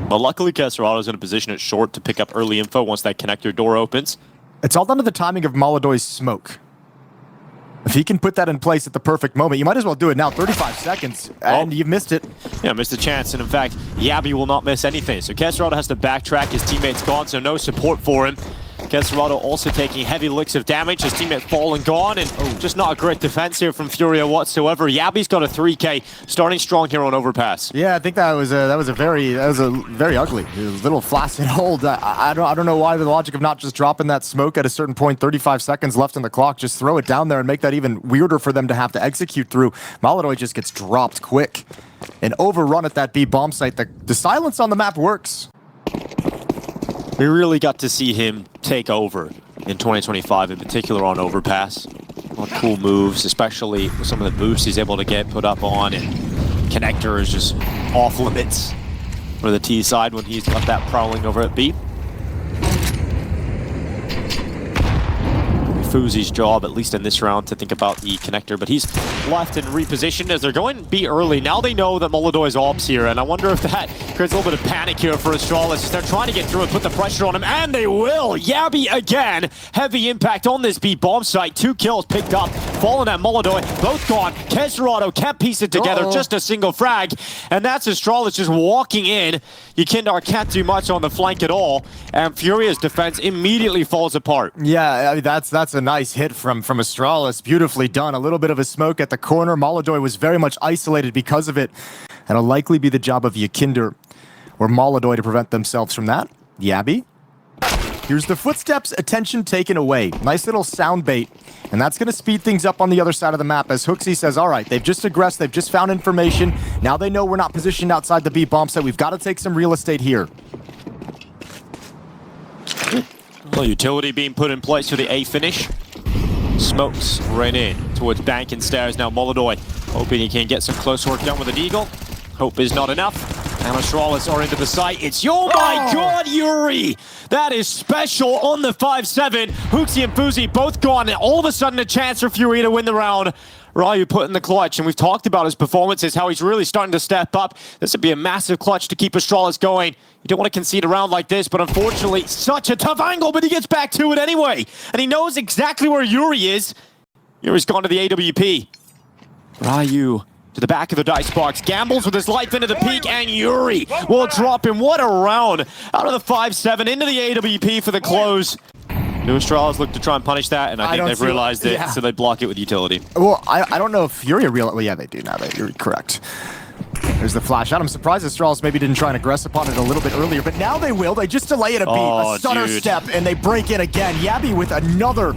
But luckily, Caserado's in a position at short to pick up early info once that connector door opens. It's all down to the timing of Molodoy's smoke. If he can put that in place at the perfect moment, you might as well do it now. 35 seconds, and you've missed it. Yeah, missed a chance, and in fact, Yabby will not miss anything. So Caserado has to backtrack, his teammate's gone, so no support for him. Caserado also taking heavy licks of damage, his teammate fallen gone, and just not a great defense here from Furiaa whatsoever. Yabby's got a 3K, starting strong here on Overpass. Yeah, I think that was a very ugly, little flaccid hold. I don't know why the logic of not just dropping that smoke at a certain point. 35 seconds left in the clock, just throw it down there and make that even weirder for them to have to execute through. Molodoy just gets dropped quick and overrun at that B bomb site. The silence on the map works. We really got to see him take over in 2025, in particular on Overpass. A lot of cool moves, especially with some of the boosts he's able to get put up on, and connector is just off limits for the T side when he's got that prowling over at B. Fuzi's job, at least in this round, to think about the connector, but he's left and repositioned as they're going B early. Now they know that Molodoy's ops here, and I wonder if that creates a little bit of panic here for Astralis. They're trying to get through and put the pressure on him, and they will! Yabby again! Heavy impact on this B bomb site. 2 kills picked up, fallen at Molodoy, both gone. Caserado can't piece it together, just a single frag, and that's Astralis just walking in. Yekindar can't do much on the flank at all, and Furiaa's defense immediately falls apart. Yeah, I mean, that's a nice hit from Astralis. Beautifully done. A little bit of a smoke at the corner. Molodoy was very much isolated because of it. And it'll likely be the job of Yekindar or Molodoy to prevent themselves from that. Yabby. Here's the footsteps. Attention taken away. Nice little sound bait. And that's going to speed things up on the other side of the map as Hooksy says, all right, they've just aggressed. They've just found information. Now they know we're not positioned outside the B bomb site. We've got to take some real estate here. Well, utility being put in place for the A finish. Smokes right in towards bank and stairs. Now Molodoy hoping he can get some close work done with an eagle. Hope is not enough. And Astralis are into the site. It's, oh my god, Yuri! That is special on the 5-7. Hooksy and Fuzi both gone, and all of a sudden a chance for Furiaa to win the round. Ryu put in the clutch, and we've talked about his performances, how he's really starting to step up. This would be a massive clutch to keep Astralis going. You don't want to concede a round like this, but unfortunately, such a tough angle, but he gets back to it anyway. And he knows exactly where Yuri is. Yuri's gone to the AWP. Ryu to the back of the dice box, gambles with his life into the peak, and Yuri will drop him. What a round. Out of the 5-7, into the AWP for the close. New Astralis look to try and punish that, and I think they've realized it, so they block it with utility. Well, I don't know if Furiaa realized. Well, yeah, they do now. You're correct. There's the flash out. I'm surprised Astralis maybe didn't try and aggress upon it a little bit earlier, but now they will. They just delay it a beat, a stutter step, and they break in again. Yabby with another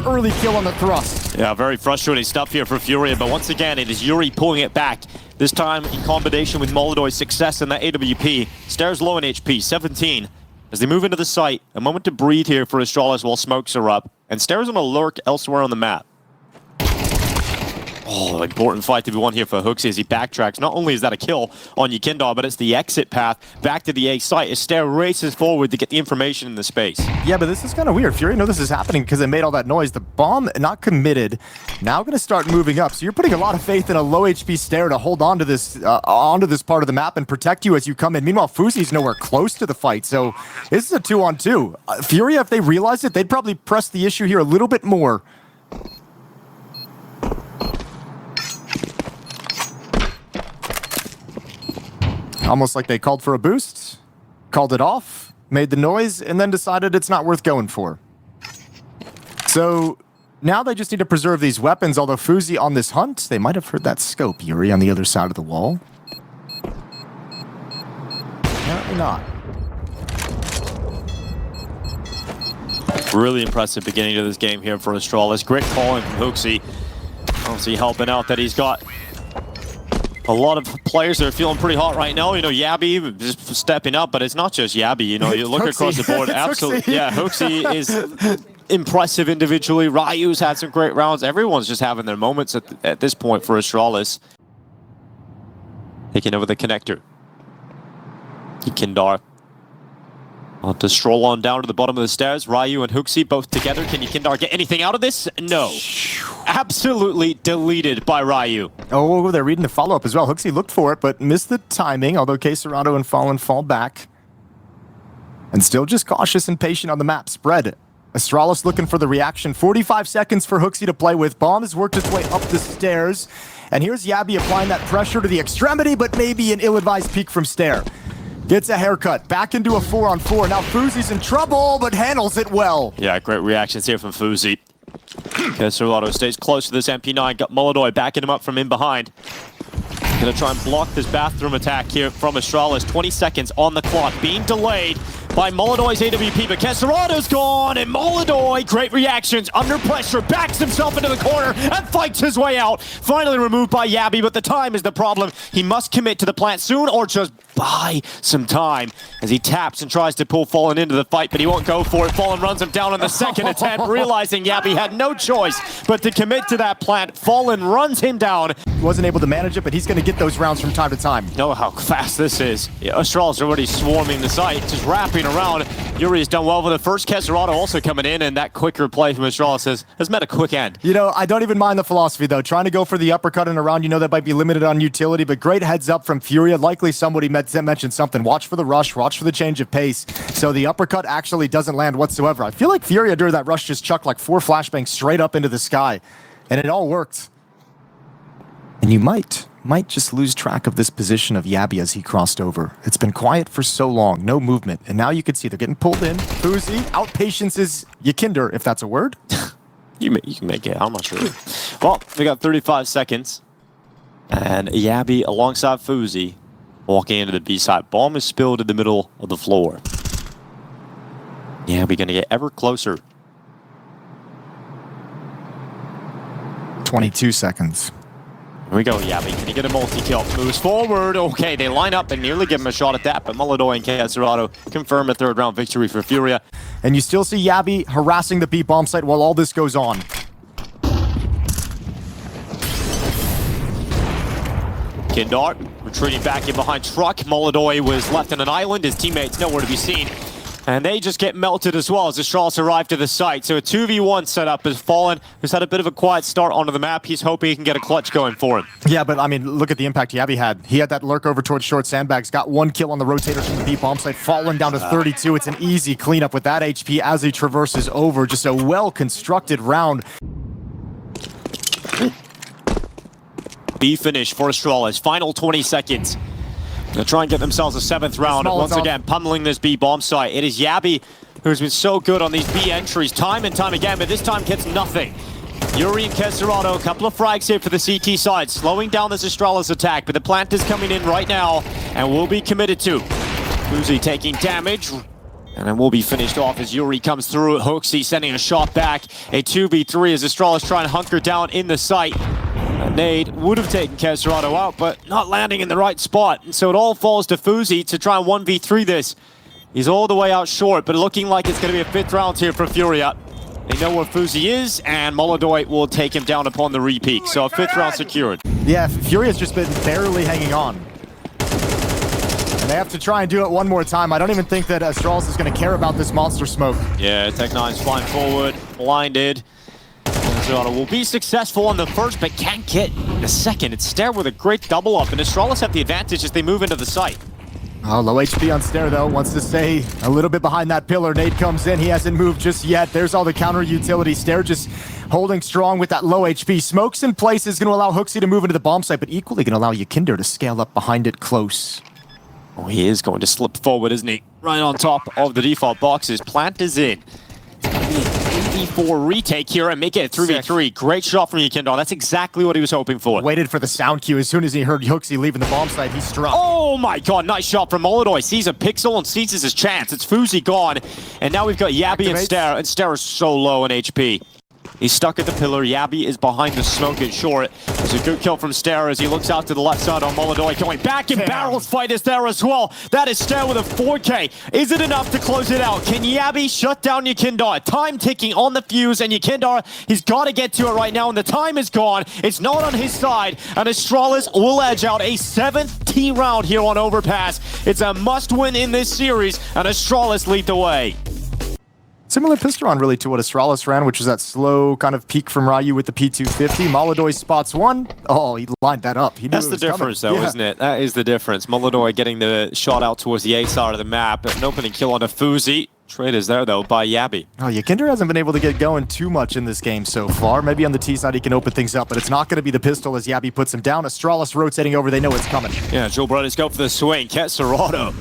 early kill on the thrust. Yeah, very frustrating stuff here for Furiaa, but once again, it is Yuri pulling it back. This time in combination with Molodoy's success in that AWP. Stairs low in HP, 17. As they move into the site, a moment to breathe here for Astralis while smokes are up, and Stairs on a lurk elsewhere on the map. Oh, important fight to be won here for Hooksy as he backtracks. Not only is that a kill on Yekindar, but it's the exit path back to the A site as Stair races forward to get the information in the space. Yeah, but this is kind of weird. Furiaa know this is happening because they made all that noise. The bomb not committed. Now going to start moving up. So you're putting a lot of faith in a low HP Stair to hold on to this part of the map and protect you as you come in. Meanwhile, Fuzi's nowhere close to the fight. So this is a 2-on-2. Furiaa, if they realized it, they'd probably press the issue here a little bit more. Almost like they called for a boost, called it off, made the noise, and then decided it's not worth going for. So now they just need to preserve these weapons, although Fuzi on this hunt, they might have heard that scope, Yuri, on the other side of the wall. Apparently not. Really impressive beginning to this game here for Astralis. Great calling from Hooksy. Obviously helping out that he's got a lot of players that are feeling pretty hot right now. You know, Yabby just stepping up, but it's not just Yabby. You know, you look across the board. Absolutely. Yeah, Hooksy is impressive individually. Ryu's had some great rounds. Everyone's just having their moments at this point for Astralis. Taking over the connector. Yekindar I'll just stroll on down to the bottom of the stairs. Ryu and Huxi both together. Can Yukindar get anything out of this? No. Absolutely deleted by Ryu. Oh, they're reading the follow-up as well. Huxi looked for it, but missed the timing, although Queserado and Fallen fall back. And still just cautious and patient on the map spread. Astralis looking for the reaction. 45 seconds for Huxi to play with. Bomb has worked its way up the stairs. And here's Yabi applying that pressure to the extremity, but maybe an ill-advised peek from Stair. Gets a haircut, back into a 4-on-4. Now Fuzi's in trouble, but handles it well. Yeah, great reactions here from Fuzi. Queserado stays close to this MP9. Got Molodoi backing him up from in behind. Gonna try and block this bathroom attack here from Astralis. 20 seconds on the clock, being delayed by Molodoi's AWP, but Queserado's gone, and Molodoi, great reactions, under pressure, backs himself into the corner, and fights his way out. Finally removed by Yabi, but the time is the problem. He must commit to the plant soon, or just buy some time as he taps and tries to pull Fallen into the fight, but he won't go for it. Fallen runs him down on the second attempt, realizing Yabi had no choice but to commit to that plant. Fallen runs him down. Wasn't able to manage it, but he's going to get those rounds from time to time. Know how fast this is. Yeah, Astralis already swarming the site, just wrapping around. Yuri's done well with the first. Queserado also coming in, and that quicker play from Astralis has met a quick end. You know, I don't even mind the philosophy, though. Trying to go for the uppercut and around, you know that might be limited on utility, but great heads up from Furia. Likely somebody mentioned something. Watch for the rush, watch for the change of pace. So the uppercut actually doesn't land whatsoever. I feel like Furia during that rush just chucked like 4 flashbangs straight up into the sky, and it all worked. And you might just lose track of this position of Yabi as he crossed over. It's been quiet for so long, no movement, and now you can see they're getting pulled in. Fuzi outpaciences Yukindar, if that's a word. You can make it, I'm not sure. Well, we got 35 seconds, and Yabi alongside Fuzi walking into the B side. Bomb is spilled in the middle of the floor. Yabi gonna get ever closer. 22 seconds. Here we go, Yabi. Can he get a multi-kill? Moves forward. Okay, they line up and nearly give him a shot at that, but Molodoi and Queserado confirm a third-round victory for Furia. And you still see Yabi harassing the B bomb site while all this goes on. Kindar retreating back in behind truck. Molodoi was left on an island. His teammates nowhere to be seen. And they just get melted as well as Astralis arrive to the site. So a 2v1 setup has Fallen, who's had a bit of a quiet start onto the map. He's hoping he can get a clutch going for him. Yeah, but I mean, look at the impact Yabi had. He had that lurk over towards short sandbags, got 1 kill on the rotators from the B bomb site, Fallen down to 32. It's an easy cleanup with that HP as he traverses over. Just a well-constructed round. B finish for Astralis. Final 20 seconds. They'll try and get themselves a 7th round. Once again, pummeling this B bomb site. It is Yabi who's been so good on these B entries time and time again, but this time gets nothing. Yuri and Queserado, a couple of frags here for the CT side, slowing down this Astralis attack, but the plant is coming in right now and will be committed to. Fuzi taking damage, and then will be finished off as Yuri comes through. Huxi sending a shot back. A 2v3 as Astralis trying to hunker down in the site. A nade would have taken Queserado out, but not landing in the right spot. And so it all falls to Fuzi to try and 1v3 this. He's all the way out short, but looking like it's going to be a 5th round here for Furia. They know where Fuzi is, and Molodoi will take him down upon the re-peak. So a 5th round secured. Yeah, Furia's just been barely hanging on. And they have to try and do it one more time. I don't even think that Astralis is going to care about this monster smoke. Yeah, Tech9's flying forward, blinded. Queserado will be successful on the first, but can't get the second. It's Stair with a great double up, and Astralis have the advantage as they move into the site. Oh, low HP on Stair, though. Wants to stay a little bit behind that pillar. Nade comes in. He hasn't moved just yet. There's all the counter utility. Stair just holding strong with that low HP. Smokes in place is going to allow Huxi to move into the bomb site, but equally going to allow Yukindar to scale up behind it close. Oh, he is going to slip forward, isn't he? Right on top of the default boxes. Plant is in. 3v4 retake here and make it a 3v3. Great shot from Yukindar. That's exactly what he was hoping for. Waited for the sound cue. As soon as he heard Huxi leaving the bomb site, he struck. Oh my god, nice shot from Molodoi. Sees a pixel and seizes his chance. It's Fuzi gone. And now we've got Yabi and Stair. And Stair is so low in HP. He's stuck at the pillar. Yabi is behind the smoke at short. There's a good kill from Stair as he looks out to the left side on Molodoi. Going back and barrels fight is there as well. That is Stair with a 4K. Is it enough to close it out? Can Yabi shut down Yukindar? Time ticking on the fuse, and Yukindar, he's got to get to it right now, and the time is gone. It's not on his side, and Astralis will edge out a 7th T round here on Overpass. It's a must-win in this series, and Astralis lead the way. Similar pistol round really to what Astralis ran, which was that slow kind of peak from Ryu with the P250. Molodoi spots one. Oh, he lined that up. He knew That's it the was coming. difference, though, Yeah. isn't it? That is the difference. Molodoi getting the shot out towards the A side of the map. An opening kill on a Fuzi. Trade is there, though, by Yabi. Oh, Yakinder hasn't been able to get going too much in this game so far. Maybe on the T side he can open things up, but it's not going to be the pistol as Yabi puts him down. Astralis rotating over. They know it's coming. Yeah, Joel Brothers go for the swing. Serato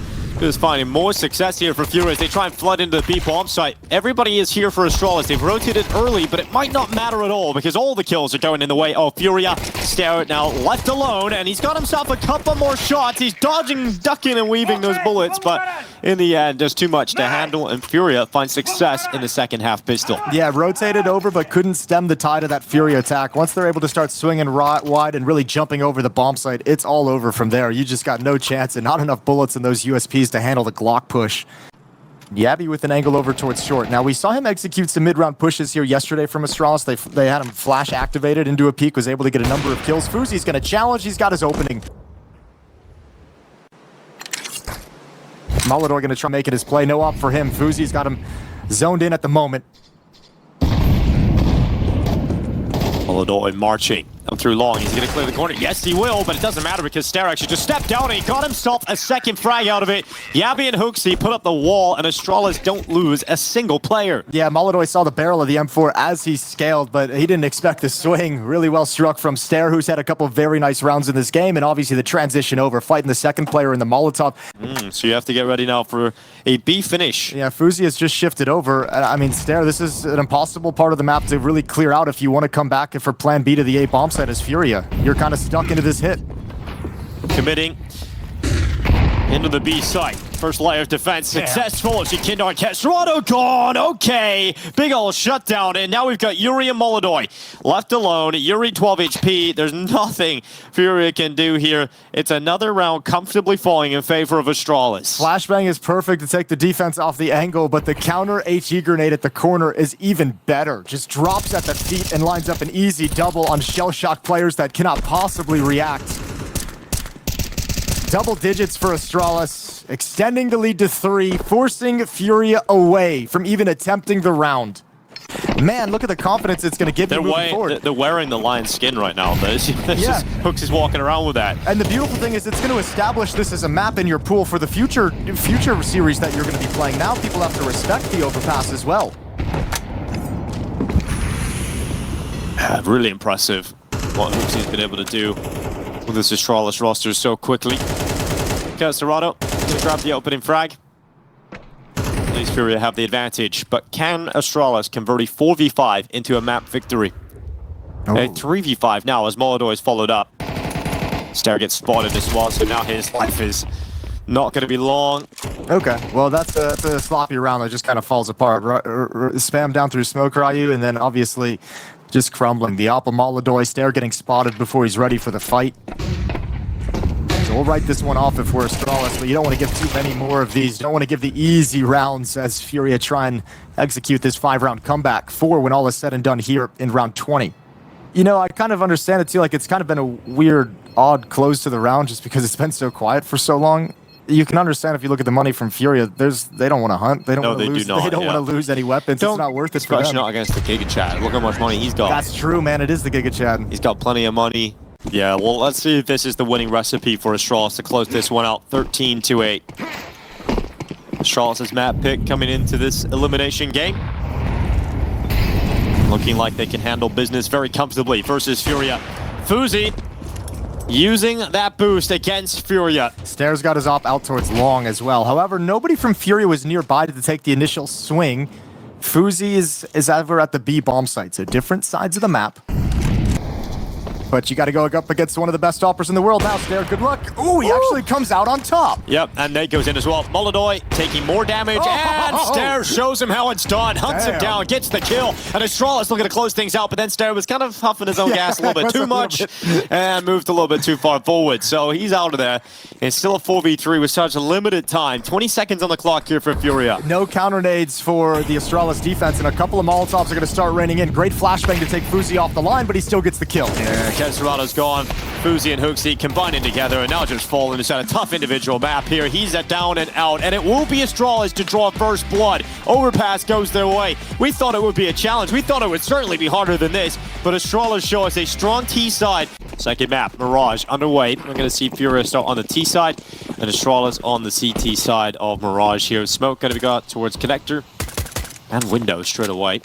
is finding more success here for Furiaa as they try and flood into the B bomb site. Everybody is here for Astralis. They've rotated early, but it might not matter at all because all the kills are going in the way of Furiaa. Stare now left alone, and he's got himself a couple more shots. He's dodging, ducking, and weaving those bullets, but in the end, there's too much to handle, and Furiaa finds success in the second half pistol. Yeah, rotated over, but couldn't stem the tide of that Furiaa attack. Once they're able to start swinging wide and really jumping over the bomb site, it's all over from there. You just got no chance and not enough bullets in those USPs to handle the Glock push. Yabi with an angle over towards short. Now, we saw him execute some mid-round pushes here yesterday from Astralis. They had him flash activated into a peak, was able to get a number of kills. Fuzi's going to challenge. He's got his opening. Molodoi going to try making his play. No op for him. Fuzi's got him zoned in at the moment. Molodoi marching up through long. He's going to clear the corner. Yes, he will, but it doesn't matter because Stare actually just stepped down and he got himself a second frag out of it. Yabi and Hooksy put up the wall, and Astralis don't lose a single player. Yeah, Molodoi saw the barrel of the M4 as he scaled, but he didn't expect the swing. Really well struck from Stare, who's had a couple of very nice rounds in this game, and obviously the transition over, fighting the second player in the Molotov. So you have to get ready now for a B finish. Yeah, Fuzi has just shifted over. I mean, Stare, this is an impossible part of the map to really clear out if you want to come back for plan B to the A bomb site as Furiaa. You're kind of stuck into this hit. Committing into the B site. First layer of defense successful. Yakinder on Serato gone. Okay. Big ol' shutdown. And now we've got Yuri and Molodoi left alone. Yuri 12 HP. There's nothing Furiaa can do here. It's another round comfortably falling in favor of Astralis. Flashbang is perfect to take the defense off the angle, but the counter HE grenade at the corner is even better. Just drops at the feet and lines up an easy double on shell-shock players that cannot possibly react. Double digits for Astralis, extending the lead to 3, forcing Furiaa away from even attempting the round. Man, look at the confidence it's going to give you moving forward. They're wearing the lion skin right now. Just Hooks is walking around with that. And the beautiful thing is it's going to establish this as a map in your pool for the future series that you're going to be playing. Now people have to respect the overpass as well. Really impressive what Hooks has been able to do with this Astralis roster so quickly. Serato to grab the opening frag. At least Furiaa have the advantage, but can Astralis convert a 4v5 into a map victory? Oh. A 3v5 now as Molodoi is followed up. Stare gets spotted as well, so now his life is not going to be long. Okay, well that's a sloppy round that just kind of falls apart. Spam down through smoke Ryu, and then obviously just crumbling. The Oppa Molodoi, Stare getting spotted before he's ready for the fight. So we'll write this one off if we're Astralis, but you don't want to give too many more of these. You don't want to give the easy rounds as Furiaa try and execute this 5-round comeback. 4 when all is said and done here in round 20. You know, I kind of understand it too, like it's kind of been a weird, odd close to the round just because it's been so quiet for so long. You can understand if you look at the money from Furiaa, they don't want to hunt. They don't want to lose. They don't want to lose any weapons. It's not worth it for them. Especially not against the Giga Chad. Look how much money he's got. That's true, man. It is the Giga Chad. He's got plenty of money. Yeah, well, let's see if this is the winning recipe for Astralis to close this one out 13-8. Astralis' map pick coming into this elimination game. Looking like they can handle business very comfortably versus Furiaa. Fuzi using that boost against Furiaa. Stare's got his op out towards long as well. However, nobody from Furiaa was nearby to take the initial swing. Fuzi is ever at the B bomb site, so different sides of the map. But you got to go up against one of the best operas in the world now, Stare. Good luck. Ooh, he actually comes out on top. Yep, and Nate goes in as well. Molodoi taking more damage, and Stare shows him how it's done. Hunts him down, gets the kill, and Astralis looking to close things out, but then Stare was kind of huffing his own gas a little bit too much and moved a little bit too far forward. So he's out of there. It's still a 4v3 with such a limited time. 20 seconds on the clock here for Furiaa. No counter nades for the Astralis defense, and a couple of Molotovs are going to start raining in. Great flashbang to take Fuzi off the line, but he still gets the kill. Yeah, Keserado's gone. Fuzi and Hooksy combining together and now just falling inside a tough individual map here. He's a down and out, and it will be Astralis to draw first blood. Overpass goes their way. We thought it would be a challenge. We thought it would certainly be harder than this, but Astralis show us a strong T side. Second map, Mirage underway. We're going to see Furiaa start on the T side and Astralis on the CT side of Mirage here. Smoke going to be got towards connector and window straight away.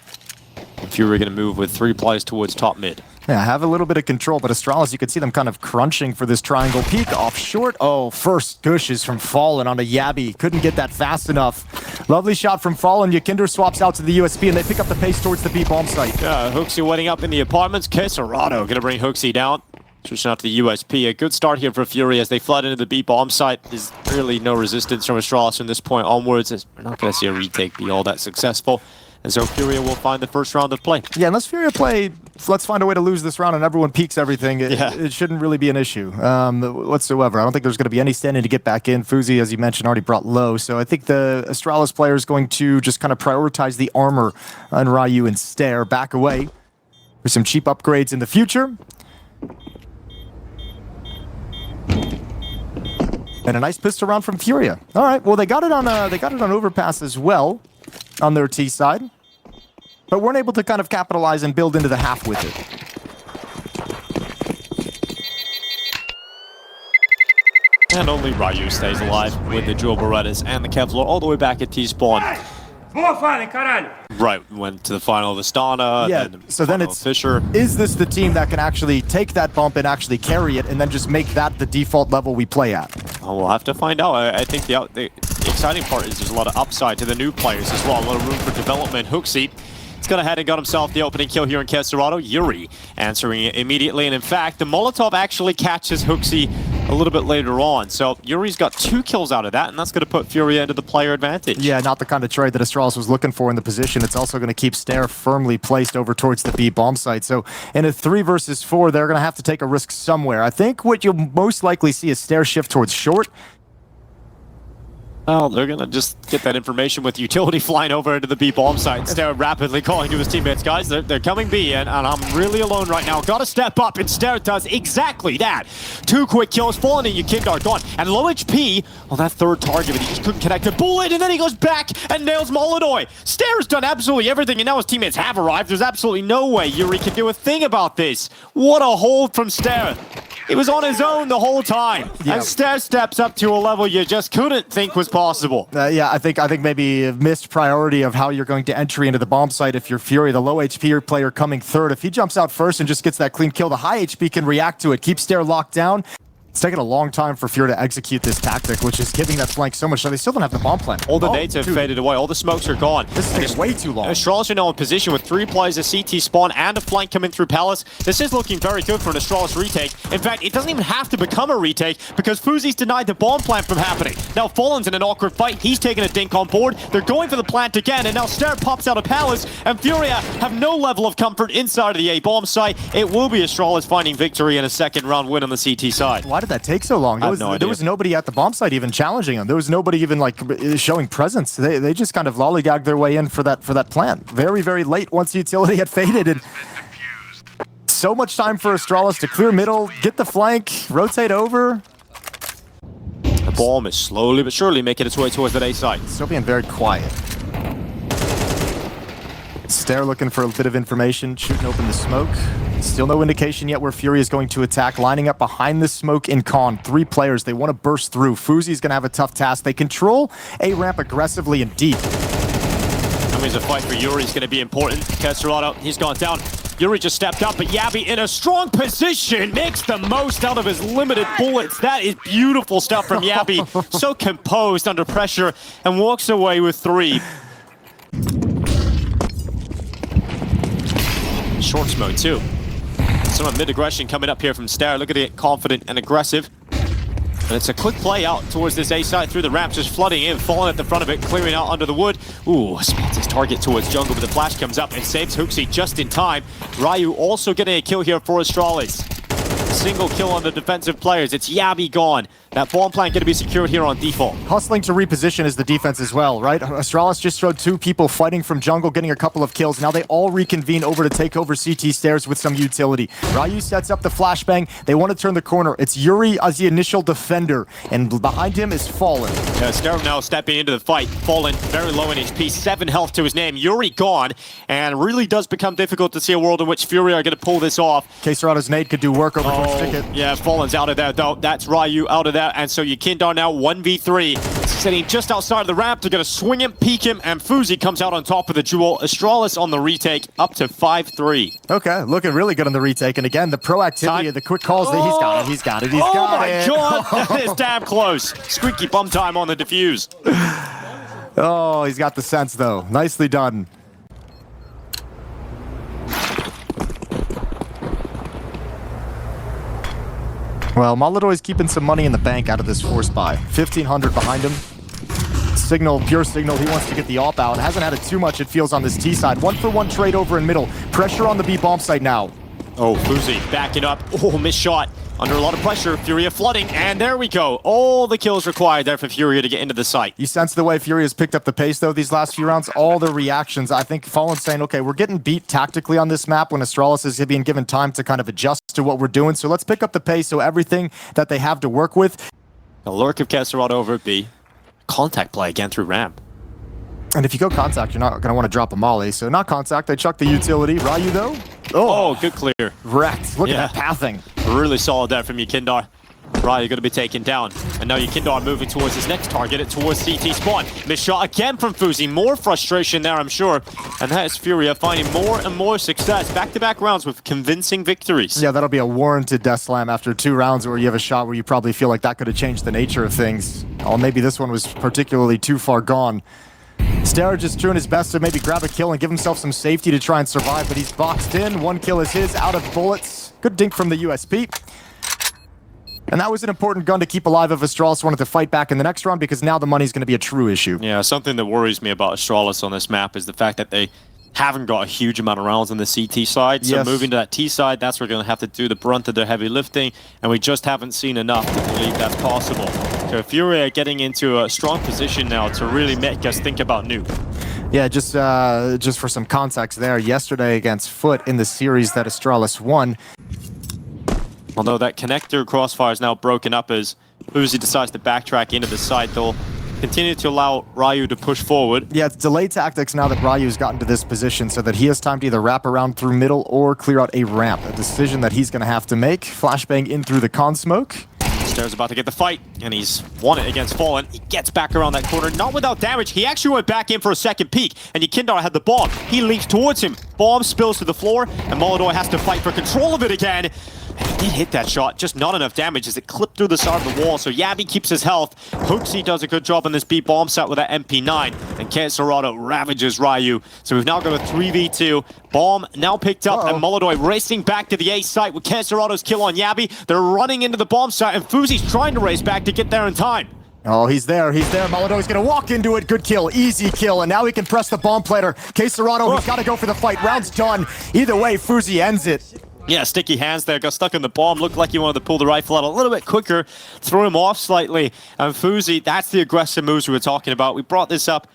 And Furiaa going to move with 3 players towards top mid. Yeah, have a little bit of control, but Astralis, you can see them kind of crunching for this triangle peek. Off short. Oh, first gushes from Fallen onto Yabby. Couldn't get that fast enough. Lovely shot from Fallen. Yakinder swaps out to the USP, and they pick up the pace towards the B bomb site. Yeah, Hooksy waiting up in the apartments. Keserado going to bring Hooksy down. Switching out to the USP. A good start here for Furiaa as they flood into the B bomb site. There's really no resistance from Astralis from this point onwards. We're not going to see a retake be all that successful. And so Furiaa will find the first round of play. Yeah, unless Furiaa play, let's find a way to lose this round and everyone peeks everything, it shouldn't really be an issue whatsoever. I don't think there's going to be any standing to get back in. Fuzi, as you mentioned, already brought low. So I think the Astralis player is going to just kind of prioritize the armor on Ryu and Stare, back away for some cheap upgrades in the future. And a nice pistol round from Furiaa. All right, well they got it on overpass as well on their T side, but weren't able to kind of capitalize and build into the half with it. And only Ryu stays alive with the dual Berettas and the Kevlar all the way back at T-spawn. Right, went to the final of the Stana. Yeah, so then it's Fisher. Is this the team that can actually take that bump and actually carry it and then just make that the default level we play at? Oh, we'll have to find out. I think the exciting part is there's a lot of upside to the new players as well. A lot of room for development. Hooksy, he's gone ahead and got himself the opening kill here in Keserado. Yuri answering it immediately. And in fact, the Molotov actually catches Hooksy a little bit later on. So Yuri's got 2 kills out of that, and that's going to put Furiaa into the player advantage. Yeah, not the kind of trade that Astralis was looking for in the position. It's also going to keep Stare firmly placed over towards the B bomb site. So in a 3 versus 4, they're going to have to take a risk somewhere. I think what you'll most likely see is Stare shift towards short. Well, they're going to just get that information with utility flying over into the B bomb site. Stare rapidly calling to his teammates, guys, they're coming B, and I'm really alone right now. Got to step up, and Stare does exactly that. 2 quick kills, Fallen and Yakinder gone. And low HP on that third target, but he just couldn't connect the bullet, and then he goes back and nails Molotov. Stare's done absolutely everything, and now his teammates have arrived. There's absolutely no way Yuri can do a thing about this. What a hold from Stare. He was on his own the whole time. Yeah. And Stare steps up to a level you just couldn't think was possible. Yeah, I think maybe a missed priority of how you're going to entry into the bomb site if you're Furiaa. The low HP player coming third. If he jumps out first and just gets that clean kill, the high HP can react to it. Keep Stare locked down. It's taken a long time for Furiaa to execute this tactic, which is giving that flank so much. So they still don't have the bomb plant. All the nades have faded away. All the smokes are gone. This is taking way too long. Astralis are now in position with 3 players, a CT spawn, and a flank coming through Palace. This is looking very good for an Astralis retake. In fact, it doesn't even have to become a retake because Fuzi's denied the bomb plant from happening. Now Fallen's in an awkward fight. He's taking a dink on board. They're going for the plant again, and now Stare pops out of Palace, and Furiaa have no level of comfort inside of the A bomb site. It will be Astralis finding victory and a second round win on the CT side. Why did that take so long? There was nobody at the bomb site even challenging them. There was nobody even like showing presence. They just kind of lollygagged their way in for that plant. Very, very late once utility had faded, and so much time for Astralis to clear middle, get the flank, rotate over. The bomb is slowly but surely making its way towards that A site. Still being very quiet. Stare looking for a bit of information, shooting open the smoke. Still no indication yet where Furiaa is going to attack. Lining up behind the smoke in con. 3 players, they want to burst through. Fuzi's going to have a tough task. They control A ramp aggressively and deep. That means a fight for Yuri is going to be important. Keserado, he's gone down. Yuri just stepped up, but Yabby in a strong position makes the most out of his limited bullets. That is beautiful stuff from Yabby. So composed under pressure and walks away with 3. Short smoke too. Some mid-aggression coming up here from Stare. Look at it, confident and aggressive. And it's a quick play out towards this A side through the ramp, just flooding in, falling at the front of it, clearing out under the wood. Ooh, spots his target towards jungle, but the flash comes up and saves Hooksy just in time. Ryu also getting a kill here for Astralis. single kill on the defensive players. It's Yabi gone. That bomb plant going to be secured here on default. Hustling to reposition is the defense as well, right? Astralis just showed 2 people fighting from jungle, getting a couple of kills. Now they all reconvene over to take over CT stairs with some utility. Ryu sets up the flashbang. They want to turn the corner. It's Yuri as the initial defender, and behind him is Fallen. Yeah, Stero now stepping into the fight. Fallen, very low in HP, 7 health to his name. Yuri gone, and really does become difficult to see a world in which FURIA are going to pull this off. K-Serato's nade could do work over towards Ticket. Yeah, Fallen's out of there, though. That's Ryu out of there, and so Yukindar now 1v3. Sitting just outside of the ramp. They're going to swing him, peek him, and Fuzi comes out on top of the duel. Astralis on the retake, up to 5-3. Okay, looking really good on the retake. And again, the proactivity of the quick calls. He's got it, he's got it, he's got it. Oh my god, that is damn close. Squeaky bum time on the defuse. Oh, he's got the sense, though. Nicely done. Well, Molodoy's keeping some money in the bank out of this force buy. 1,500 behind him. Signal, pure signal, he wants to get the AWP out. Hasn't had it too much, it feels, on this T side. 1-for-1 trade over in middle. Pressure on the B bomb site now. Oh, Fuzi backing up. Oh, missed shot. Under a lot of pressure, FURIA flooding, and there we go. All the kills required there for FURIA to get into the site. You sense the way FURIA's picked up the pace, though, these last few rounds. All the reactions, I think Fallen's saying, okay, we're getting beat tactically on this map when Astralis is being given time to kind of adjust to what we're doing. So let's pick up the pace so everything that they have to work with. The lurk of Kesserado over at B. Contact play again through ramp. And if you go contact, you're not going to want to drop a molly. So not contact, they chuck the utility. Ryu, though? Oh, good clear. Wrecked. Look at that pathing. Really solid there from Yukindar. Ryu going to be taken down. And now Yukindar moving towards his next target, towards CT spawn. Missed shot again from Fuzi. More frustration there, I'm sure. And that is FURIA finding more and more success. Back-to-back rounds with convincing victories. Yeah, that'll be a warranted death slam after 2 rounds where you have a shot where you probably feel like that could have changed the nature of things. Oh, maybe this one was particularly too far gone. Stero just doing his best to maybe grab a kill and give himself some safety to try and survive, but he's boxed in. 1 kill is his, out of bullets. Good dink from the USP. And that was an important gun to keep alive if Astralis wanted to fight back in the next round, because now the money's going to be a true issue. Yeah, something that worries me about Astralis on this map is the fact that they haven't got a huge amount of rounds on the CT side. So moving to that T side, that's where we're going to have to do the brunt of their heavy lifting, and we just haven't seen enough to believe that's possible. So FURIA getting into a strong position now to really make us think about nuke. Yeah, just for some context there, yesterday against Foot in the series that Astralis won. Although that connector crossfire is now broken up as Uzi decides to backtrack into the site, they'll continue to allow Ryu to push forward. Yeah, it's delay tactics now that Ryu's gotten to this position so that he has time to either wrap around through middle or clear out a ramp. A decision that he's going to have to make. Flashbang in through the con smoke. Stero's about to get the fight, and he's won it against Fallen. He gets back around that corner, not without damage. He actually went back in for a second peek, and Yukindar had the bomb. He leaps towards him. Bomb spills to the floor, and Molodoy has to fight for control of it again. And he did hit that shot, just not enough damage as it clipped through the side of the wall, so Yabi keeps his health. Hooksy does a good job on this B bomb set with that MP9, and Kesserado ravages Ryu. So we've now got a 3v2. Bomb now picked up, and Molodoy racing back to the A site with Kesserado's kill on Yabi. They're running into the bomb site, and Fuzi's trying to race back to get there in time. Oh, he's there, he's there. Molodoy's gonna walk into it. Good kill, easy kill, and now he can press the bomb plater. Kesserado, he's gotta go for the fight. Round's done. Either way, Fuzi ends it. Yeah, sticky hands there, got stuck in the bomb. Looked like he wanted to pull the rifle out a little bit quicker, throw him off slightly. And Fuzi, that's the aggressive moves we were talking about. We brought this up.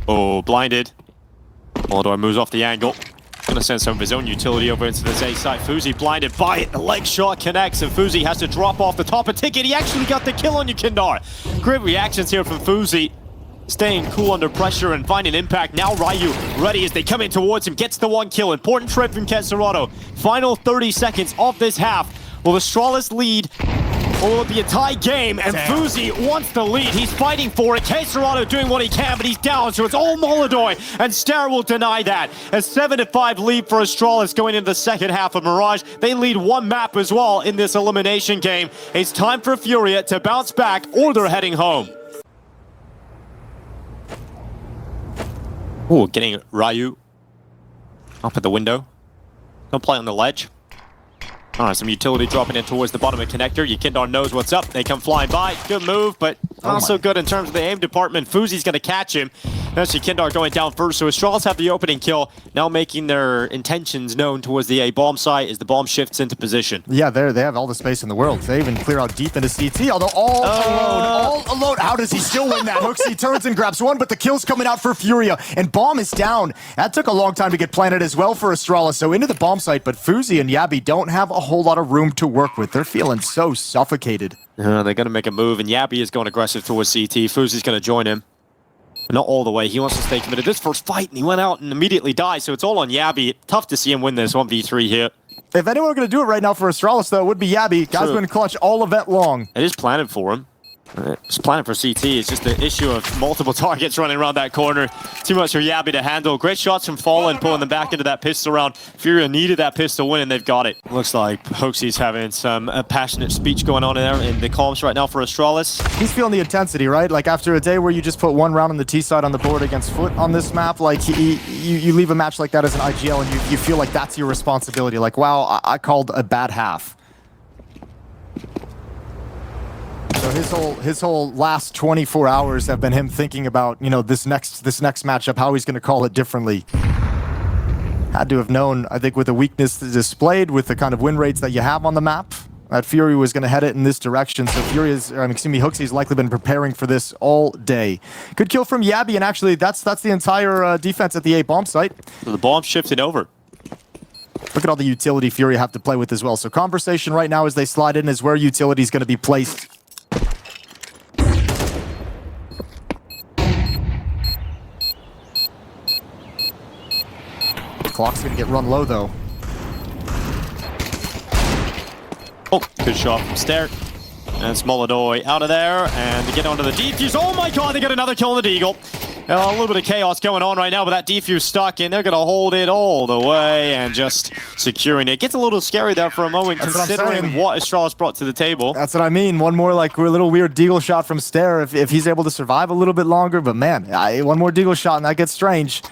Oh, blinded. Molodoy moves off the angle. Gonna send some of his own utility over into this A site. Fuzi blinded by it. The leg shot connects, and Fuzi has to drop off the top of Ticket. He actually got the kill on Yukindar. Great reactions here from Fuzi. Staying cool under pressure and finding impact. Now Ryu ready as they come in towards him. Gets the 1 kill. Important trade from Kesserado. Final 30 seconds of this half. Will Astralis lead? Or will it be a tie game? And Fuzi wants the lead. He's fighting for it. Kesserado doing what he can, but he's down. So it's all Molodoy. And Stero will deny that. A 7-5 lead for Astralis going into the second half of Mirage. They lead 1 map as well in this elimination game. It's time for FURIA to bounce back, or they're heading home. Ooh, getting Ryu up at the window. Don't play on the ledge. Alright, some utility dropping in towards the bottom of connector. Yukindar knows what's up. They come flying by. Good move, but not so good in terms of the aim department. Fuzi's going to catch him. That's Kindar going down first, so Astralis have the opening kill, now making their intentions known towards the A bomb site as the bomb shifts into position. Yeah, they have all the space in the world. They even clear out deep into CT, although all alone. How does he still win that? Hooksy turns and grabs one, but the kill's coming out for Furia, and bomb is down. That took a long time to get planted as well for Astralis, so into the bomb site, but Fuzi and Yabi don't have a whole lot of room to work with. They're feeling so suffocated. They're going to make a move, and Yabi is going aggressive towards CT. Fuzi's going to join him. Not all the way. He wants to stay committed. This first fight, and he went out and immediately died, so it's all on Yabi. Tough to see him win this 1v3 here. If anyone were going to do it right now for Astralis, though, it would be Yabi. Guy's been clutch all event long. It is planted for him. It's planted for CT. It's just the issue of multiple targets running around that corner. Too much for Yabi to handle. Great shots from Fallen, pulling them back into that pistol round. Furiaa needed that pistol win, and they've got it. Looks like Hoxie's having some passionate speech going on there in the comms right now for Astralis. He's feeling the intensity, right? Like, after a day where you just put one round on the T side on the board against Foot on this map, like, you leave a match like that as an IGL, and you feel like that's your responsibility. Like, wow, I called a bad half. So his whole last 24 hours have been him thinking about, you know, this next matchup, how he's going to call it differently. Had to have known, I think, with the weakness displayed, with the kind of win rates that you have on the map, that Fury was going to head it in this direction. So Hoxie's likely been preparing for this all day. Good kill from Yabi, and actually that's the entire defense at the A bomb site. So the bomb shifted over. Look at all the utility Fury have to play with as well. So conversation right now as they slide in is where utility is going to be placed. Clock's gonna get run low though. Oh, good shot from Stair. And Smolodoy out of there, and they get onto the defuse. Oh my god, they get another kill on the Deagle. A little bit of chaos going on right now, but that defuse stuck in. They're going to hold it all the way and just securing it. Gets a little scary there for a moment, considering what Astralis brought to the table. That's what I mean. One more like a little weird Deagle shot from Stair if he's able to survive a little bit longer. But man, one more Deagle shot and that gets strange.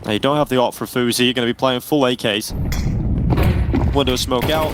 Now you don't have the op for Fuzi. You're going to be playing full AKs. Window smoke out.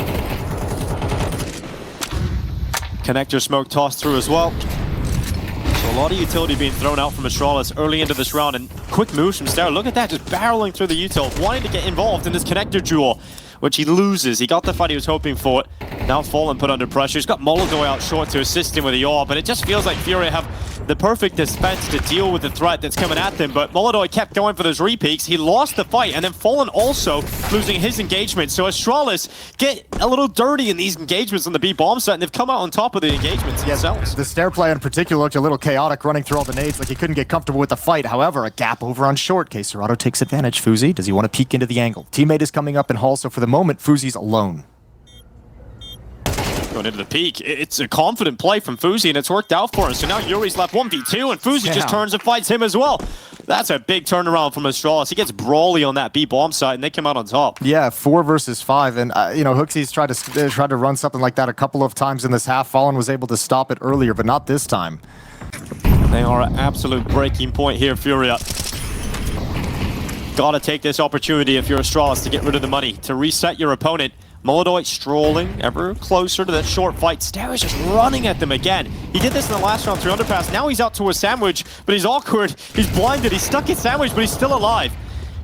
Connector smoke tossed through as well. So a lot of utility being thrown out from Astralis early into this round, and quick moves from Stair. Look at that, just barreling through the util, wanting to get involved in this connector duel, which he loses. He got the fight he was hoping for. Now Fallen put under pressure. He's got Molotov out short to assist him with the AWP, but it just feels like Furiaa have the perfect dispense to deal with the threat that's coming at them. But Molotov kept going for those repeaks. He lost the fight, and then Fallen also losing his engagement. So Astralis get a little dirty in these engagements on the B bomb site, and they've come out on top of the engagements themselves. The Stair play in particular looked a little chaotic, running through all the nades like he couldn't get comfortable with the fight. However, a gap over on short. Serato takes advantage. Fuzi, does he want to peek into the angle? Teammate is coming up in Hall, so for the moment, Fuzi's alone. Going into the peak. It's a confident play from Fuzi, and it's worked out for him. So now Yuri's left 1v2, and Fuzi just turns and fights him as well. That's a big turnaround from Astralis. He gets brawly on that B bomb site, and they come out on top. Yeah, 4 versus 5, and you know, Hoxie's tried to run something like that a couple of times in this half. Fallen was able to stop it earlier, but not this time. They are an absolute breaking point here, Furiaa. Gotta take this opportunity if you're Astralis to get rid of the money, to reset your opponent. Molotov strolling ever closer to that short fight. Stair is just running at them again. He did this in the last round through underpass. Now he's out to a sandwich, but he's awkward. He's blinded. He's stuck in sandwich, but he's still alive.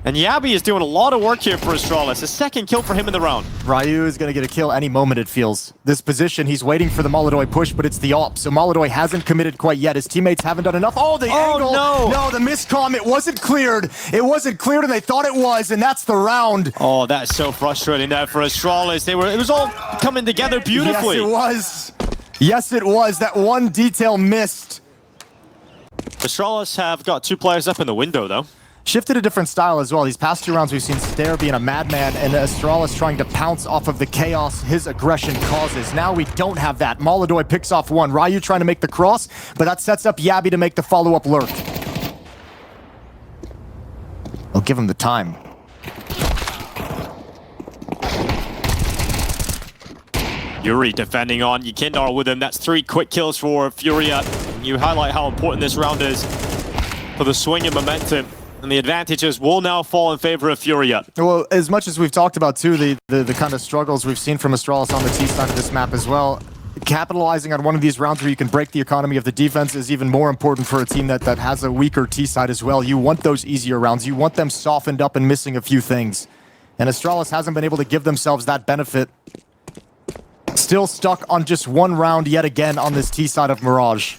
And Yabi is doing a lot of work here for Astralis. A second kill for him in the round. Ryu is going to get a kill any moment, it feels. This position, he's waiting for the Molotov push, but it's the AWP. So Molotov hasn't committed quite yet. His teammates haven't done enough. Oh, the angle! No, the miscomm. It wasn't cleared. It wasn't cleared, and they thought it was, and that's the round. Oh, that's so frustrating there for Astralis. It was all coming together beautifully. Yes, it was. Yes, it was. That one detail missed. Astralis have got 2 players up in the window, though. Shifted a different style as well. These past 2 rounds, we've seen Stair being a madman and Astralis trying to pounce off of the chaos his aggression causes. Now we don't have that. Molotov picks off 1. Ryu trying to make the cross, but that sets up Yabi to make the follow-up lurk. I'll give him the time. Yuri defending on Yukindar with him. That's 3 quick kills for Furiaa. You highlight how important this round is for the swing and momentum. And the advantages will now fall in favor of Furiaa. Well, as much as we've talked about, too, the kind of struggles we've seen from Astralis on the T side of this map as well, capitalizing on one of these rounds where you can break the economy of the defense is even more important for a team that has a weaker T side as well. You want those easier rounds. You want them softened up and missing a few things. And Astralis hasn't been able to give themselves that benefit. Still stuck on just one round yet again on this T side of Mirage.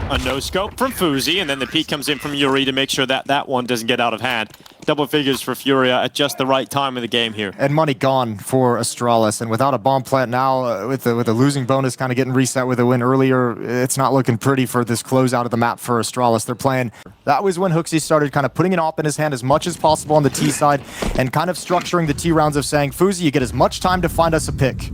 A no-scope from Fuzi, and then the peek comes in from Yuri to make sure that that one doesn't get out of hand. Double figures for Furiaa at just the right time of the game here. And money gone for Astralis, and without a bomb plant now, with the losing bonus kind of getting reset with a win earlier, it's not looking pretty for this closeout of the map for Astralis. They're playing. That was when Hooksy started kind of putting an op in his hand as much as possible on the T side, and kind of structuring the T rounds of saying, Fuzi, you get as much time to find us a pick.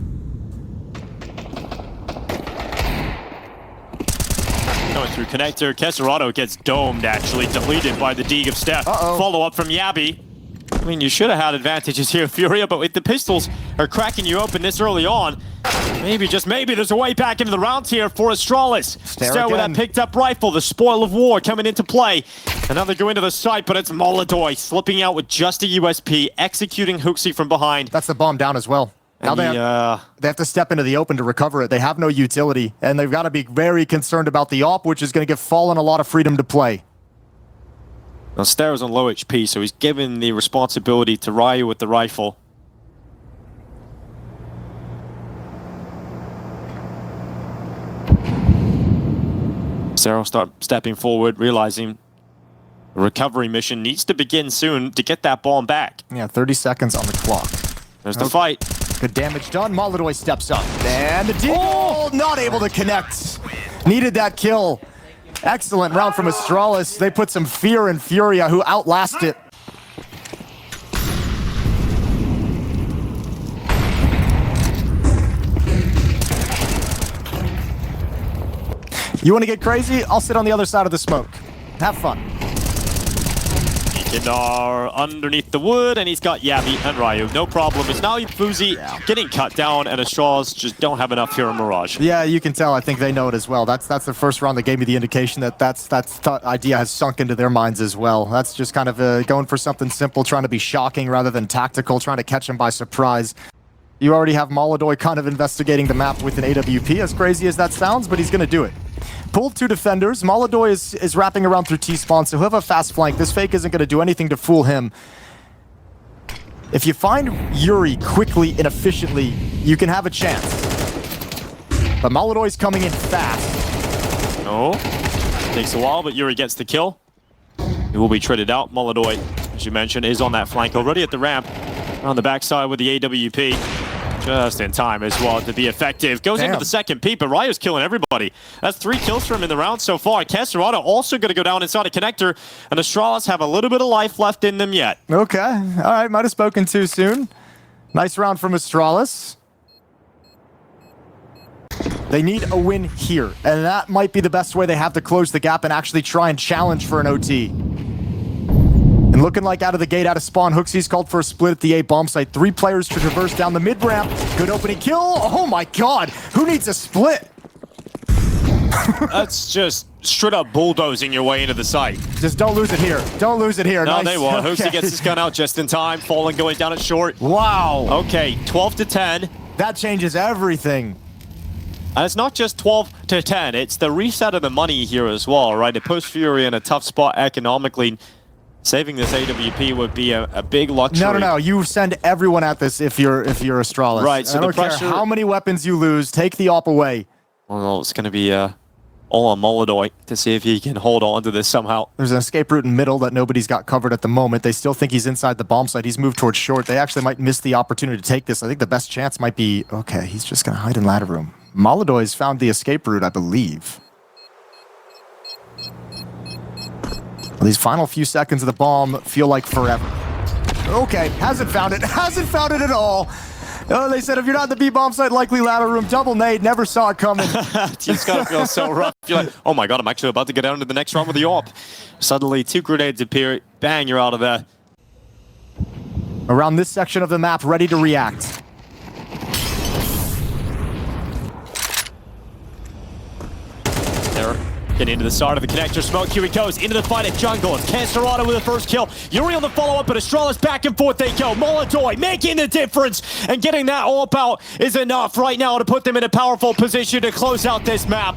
Going through connector, Kesserado gets domed, actually, deleted by the Deeg of Steph. Follow-up from Yabi. I mean, you should have had advantages here, Furia, but if the pistols are cracking you open this early on, maybe, just maybe, there's a way back into the rounds here for Astralis. Stare with that picked-up rifle, the spoil of war coming into play. Another go into the site, but it's Molodoi slipping out with just a USP, executing Hooksy from behind. That's the bomb down as well. Now they have to step into the open to recover it. They have no utility, and they've got to be very concerned about the op, which is going to give Fallen a lot of freedom to play. Now, Stara's on low HP, so he's given the responsibility to Ryu with the rifle. Stara will start stepping forward, realizing the recovery mission needs to begin soon to get that bomb back. Yeah, 30 seconds on the clock. There's the fight. Good damage done. Molodoi steps up. And the Deagle not able to connect. Needed that kill. Excellent round from Astralis. They put some fear in Furiaa, who outlast it. You want to get crazy? I'll sit on the other side of the smoke. Have fun. Kindar underneath the wood, and he's got Yabi and Ryu. No problem. It's now Fuzi getting cut down, and Astralis just don't have enough here in Mirage. Yeah, you can tell. I think they know it as well. That's the first round that gave me the indication that that idea has sunk into their minds as well. That's just kind of going for something simple, trying to be shocking rather than tactical, trying to catch them by surprise. You already have Molodoi kind of investigating the map with an AWP, as crazy as that sounds, but he's going to do it. Pulled two defenders. Molodoi is wrapping around through T-spawn, so he'll have a fast flank. This fake isn't going to do anything to fool him. If you find Yuri quickly and efficiently, you can have a chance. But Molodoi's coming in fast. No. Takes a while, but Yuri gets the kill. He will be traded out. Molodoi, as you mentioned, is on that flank already at the ramp. On the backside with the AWP. Just in time as well to be effective. Goes into the second peep, but Ryu's killing everybody. That's 3 kills for him in the round so far. Kesserado also going to go down inside a connector, and Astralis have a little bit of life left in them yet. Okay. All right, might have spoken too soon. Nice round from Astralis. They need a win here, and that might be the best way they have to close the gap and actually try and challenge for an OT. And looking like out of the gate, out of spawn, Hooksy's called for a split at the A bomb site. 3 players to traverse down the mid-ramp. Good opening kill. Oh my god, who needs a split? That's just straight up bulldozing your way into the site. Just don't lose it here. Don't lose it here. No, nice. they won't. Okay. Hooksy gets his gun out just in time. Fallen going down at short. Wow. Okay, 12 to 10. That changes everything. And it's not just 12 to 10. It's the reset of the money here as well, right? It puts Furiaa in a tough spot economically. Saving this AWP would be a big luxury. No. You send everyone at this if you're Astralis. Right, so I don't care how many weapons you lose, take the op away. Well, it's going to be all on Molodoi to see if he can hold on to this somehow. There's an escape route in middle that nobody's got covered at the moment. They still think he's inside the bomb site. He's moved towards short. They actually might miss the opportunity to take this. I think the best chance might be, okay, he's just going to hide in ladder room. Molodoi's found the escape route, I believe. These final few seconds of the bomb feel like forever. Okay, hasn't found it. Hasn't found it at all. Oh, they said if you're not in the B bomb site, likely ladder room. Double nade, never saw it coming. It's gotta feel so rough. You're like, oh my god, I'm actually about to get down to the next round with the AWP. Suddenly, 2 grenades appear. Bang, you're out of there. Around this section of the map, ready to react. Then into the side of the connector smoke. Here he goes into the fight at jungle. It's Cancerado with the first kill. Yuri on the follow-up, but Astralis back and forth they go. Molotov making the difference, and getting that AWP out is enough right now to put them in a powerful position to close out this map.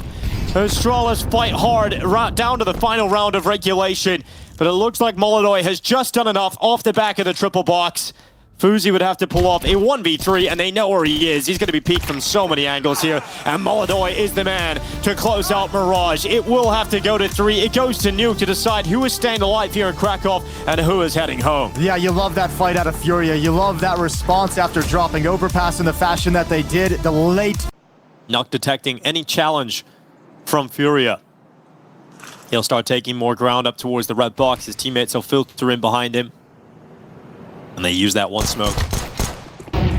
Astralis fight hard down to the final round of regulation, but it looks like Molotov has just done enough off the back of the triple box. Fuzi would have to pull off a 1v3, and they know where he is. He's going to be peeked from so many angles here, and Molotov is the man to close out Mirage. It will have to go to 3. It goes to Nuke to decide who is staying alive here in Kraków and who is heading home. Yeah, you love that fight out of Furiaa. You love that response after dropping Overpass in the fashion that they did. The late... Not detecting any challenge from Furiaa. He'll start taking more ground up towards the red box. His teammates will filter in behind him. And they use that one smoke.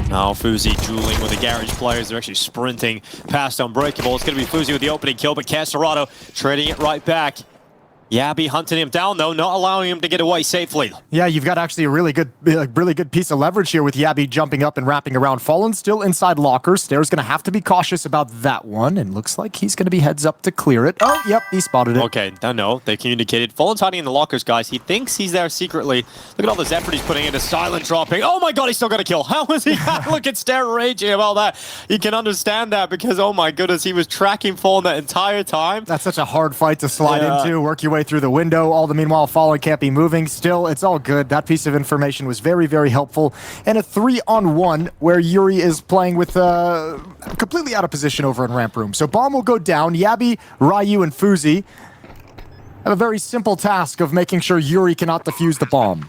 Now Fuzi dueling with the garage players. They're actually sprinting past Unbreakable. It's going to be Fuzi with the opening kill, but Cancerado trading it right back. Yabby hunting him down, though, not allowing him to get away safely. Yeah, you've got actually a really good piece of leverage here with Yabby jumping up and wrapping around. Fallen still inside lockers. Stair's going to have to be cautious about that one, and looks like he's going to be heads up to clear it. Oh, yep, he spotted it. Okay, no, they communicated. Fallen's hiding in the lockers, guys. He thinks he's there secretly. Look at all this effort he's putting into silent dropping. Oh my god, he still got a kill. How is he? Look at Stair raging about that. You can understand that because, oh my goodness, he was tracking Fallen that entire time. That's such a hard fight to slide into, work your way through the window. All the meanwhile, Fallen can't be moving. Still, it's all good. That piece of information was very, very helpful. And a 3-on-1 where Yuri is playing with completely out of position over in ramp room. So bomb will go down. Yabby, Ryu, and Fuzi have a very simple task of making sure Yuri cannot defuse the bomb.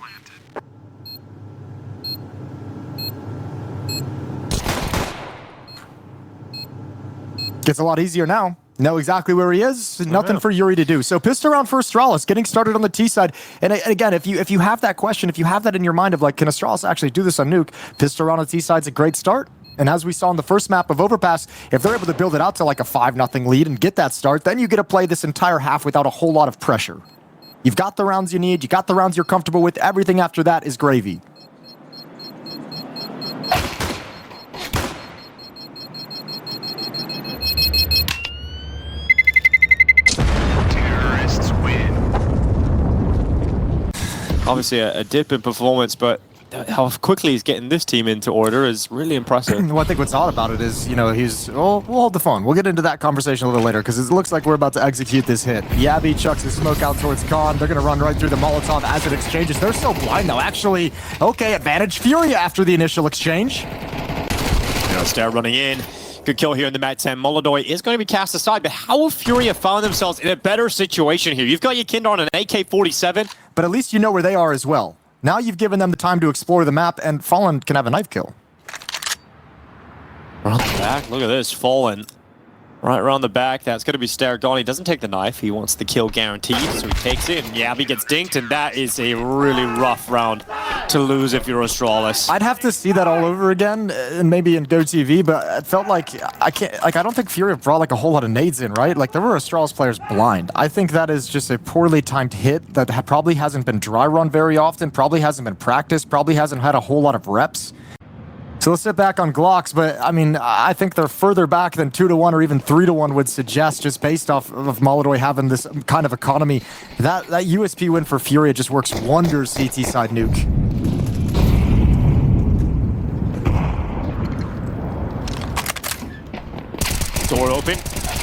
Gets a lot easier now. Know exactly where he is. Nothing for Yuri to do. So pissed around for Astralis, getting started on the T side. And again, if you have that question, if you have that in your mind of like, can Astralis actually do this on Nuke? Pissed around on the T side's a great start. And as we saw in the first map of Overpass, if they're able to build it out to like a 5-0 lead and get that start, then you get to play this entire half without a whole lot of pressure. You've got the rounds you need. You got the rounds you're comfortable with. Everything after that is gravy. Obviously a dip in performance, but how quickly he's getting this team into order is really impressive. Well, I think what's odd about it is, you know, we'll hold the phone. We'll get into that conversation a little later, because it looks like we're about to execute this hit. Yabby chucks his smoke out towards Khan. They're going to run right through the Molotov as it exchanges. They're so blind, though. Actually, okay, advantage Furiaa after the initial exchange. Stair running in. Good kill here in the Mat 10. Molotov is going to be cast aside, but how have Furiaa found themselves in a better situation here? You've got your Kinder on an AK-47. But at least you know where they are as well. Now you've given them the time to explore the map, and Fallen can have a knife kill. Around the back, look at this. Fallen. Right around the back, that's going to be Stair gone. He doesn't take the knife. He wants the kill guaranteed, so he takes it, and Yabby gets dinked, and that is a really rough round to lose if you're Astralis. I'd have to see that all over again, and maybe in GoTV, but it felt like I don't think Furiaa brought like a whole lot of nades in, right? Like there were Astralis players blind. I think that is just a poorly timed hit that probably hasn't been dry run very often, probably hasn't been practiced, probably hasn't had a whole lot of reps. So let's sit back on Glocks, but I mean, I think they're further back than 2-1 or even 3-1 would suggest, just based off of Molotov having this kind of economy. That USP win for Furiaa just works wonders CT side Nuke. Door open.